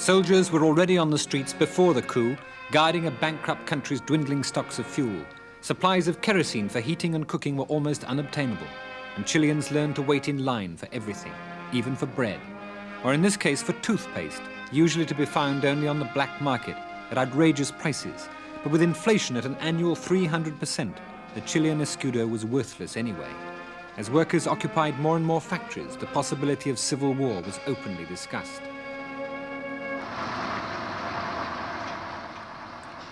Soldiers were already on the streets before the coup, guarding a bankrupt country's dwindling stocks of fuel. Supplies of kerosene for heating and cooking were almost unobtainable, and Chileans learned to wait in line for everything, even for bread. Or in this case, for toothpaste, usually to be found only on the black market at outrageous prices. But with inflation at an annual 300%, the Chilean escudo was worthless anyway. As workers occupied more and more factories, the possibility of civil war was openly discussed.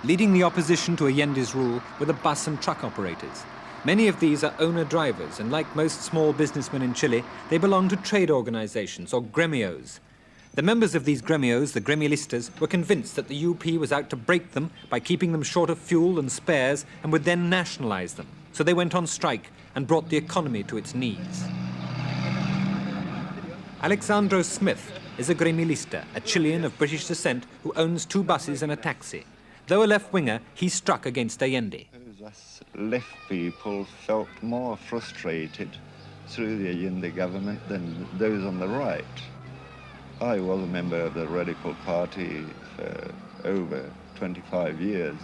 Leading the opposition to Allende's rule were the bus and truck operators. Many of these are owner-drivers, and like most small businessmen in Chile, they belong to trade organizations or gremios. The members of these gremios, the gremialistas, were convinced that the UP was out to break them by keeping them short of fuel and spares and would then nationalize them. So they went on strike and brought the economy to its knees. Alexandro Smith is a gremialista, a Chilean of British descent who owns 2 buses and a taxi. Though a left-winger, he struck against Allende. Us left people felt more frustrated through the Allende government than those on the right. I was a member of the Radical Party for over 25 years.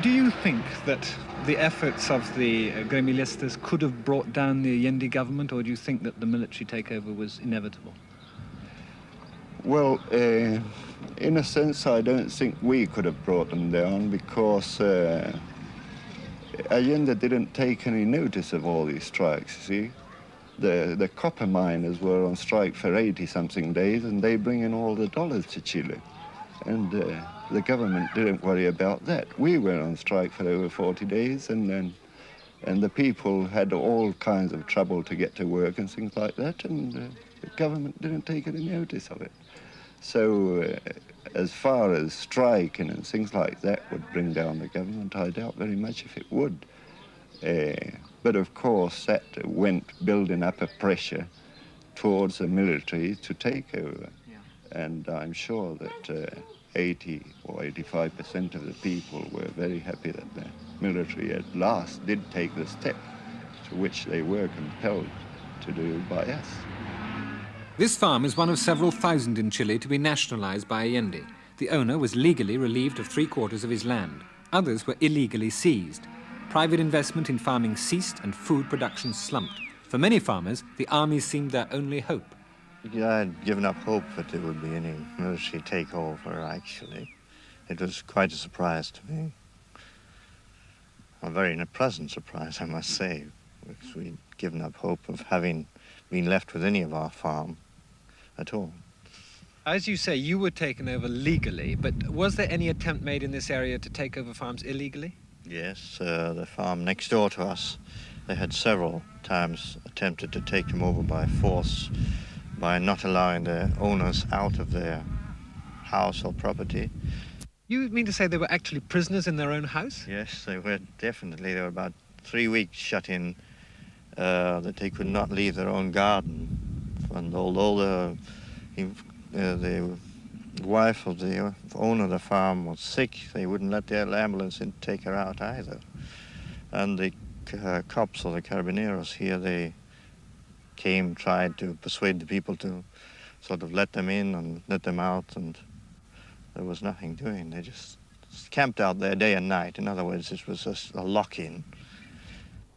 Do you think that the efforts of the gremialistas could have brought down the Allende government, or do you think that the military takeover was inevitable? Well, in a sense, I don't think we could have brought them down because Allende didn't take any notice of all these strikes, you see. The copper miners were on strike for 80-something days, and they bring in all the dollars to Chile. And the government didn't worry about that. We were on strike for over 40 days, and the people had all kinds of trouble to get to work and things like that, and the government didn't take any notice of it. So as far as striking and things like that would bring down the government, I doubt very much if it would. But of course, that went building up a pressure towards the military to take over. Yeah. And I'm sure that 80 or 85% of the people were very happy that the military at last did take the step to which they were compelled to do by us. This farm is one of several thousand in Chile to be nationalized by Allende. The owner was legally relieved of 3/4 of his land. Others were illegally seized. Private investment in farming ceased and food production slumped. For many farmers, the army seemed their only hope. Yeah, I'd given up hope that there would be any military takeover, actually. It was quite a surprise to me. A very pleasant surprise, I must say, because we'd given up hope of having been left with any of our farm at all. As you say, you were taken over legally, but was there any attempt made in this area to take over farms illegally? Yes, the farm next door to us, they had several times attempted to take them over by force by not allowing the owners out of their house or property. You mean to say they were actually prisoners in their own house? Yes, they were definitely. They were about 3 weeks shut in, that they could not leave their own garden. And although the wife of the owner of the farm was sick, they wouldn't let the ambulance in to take her out either. And the cops or the carabineros here, they tried to persuade the people to sort of let them in and let them out, and there was nothing doing. They just camped out there day and night. In other words, it was just a lock-in.